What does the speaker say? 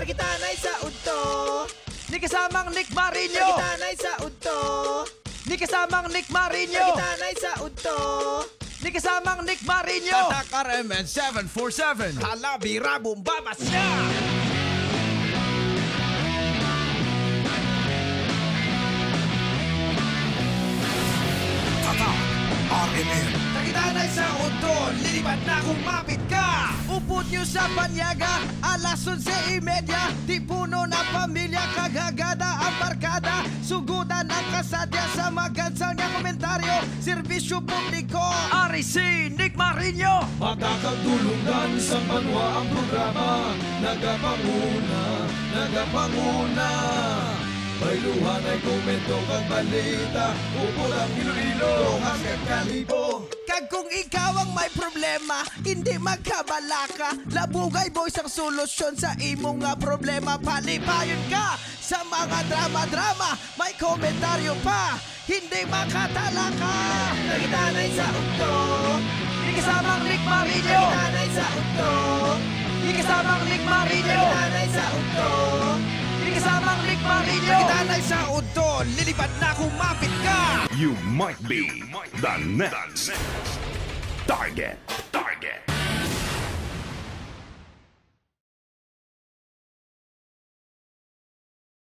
Nagitanay sa udto. Ni kasamang Nick Marino. Nagitanay sa udto. Ni kasamang Nick Marino. Nagitanay sa udto. Ni kasamang Nick Marino. Tatak RMN 747. Halabira bumbabas na. Tatak RMN. Nagitanay sa udto. Lilipad na kung mapit ka. Upod nyo sa banyaga, alas 11:30. Di puno na pamilya, kagagada ang barkada. Sugudan ang kasadya sa magansang niya komentaryo. Serbisyo publiko, RC Nick Marino. Makakatulungan sa banwa ang programa. Nagapanguna. May luhan ay komento kag balita. Upod ang Iloilo, hanggang Kalibo. Kag kung ikaw ang may problema, hindi magkabalaka. Labugay boys ang solusyon sa imong nga problema. Palipayon ka sa mga drama-drama. May komentaryo pa, hindi makatalaka. Nagitanay sa udto. Di kasamang Nick Marino. Nagitanay sa udto. Di kasamang Nick Marino. Nagitanay sa udto. Di kasamang Nick Marino. Nagitanay sa udto. Lilipad na kung mapit ka. You might be the next target.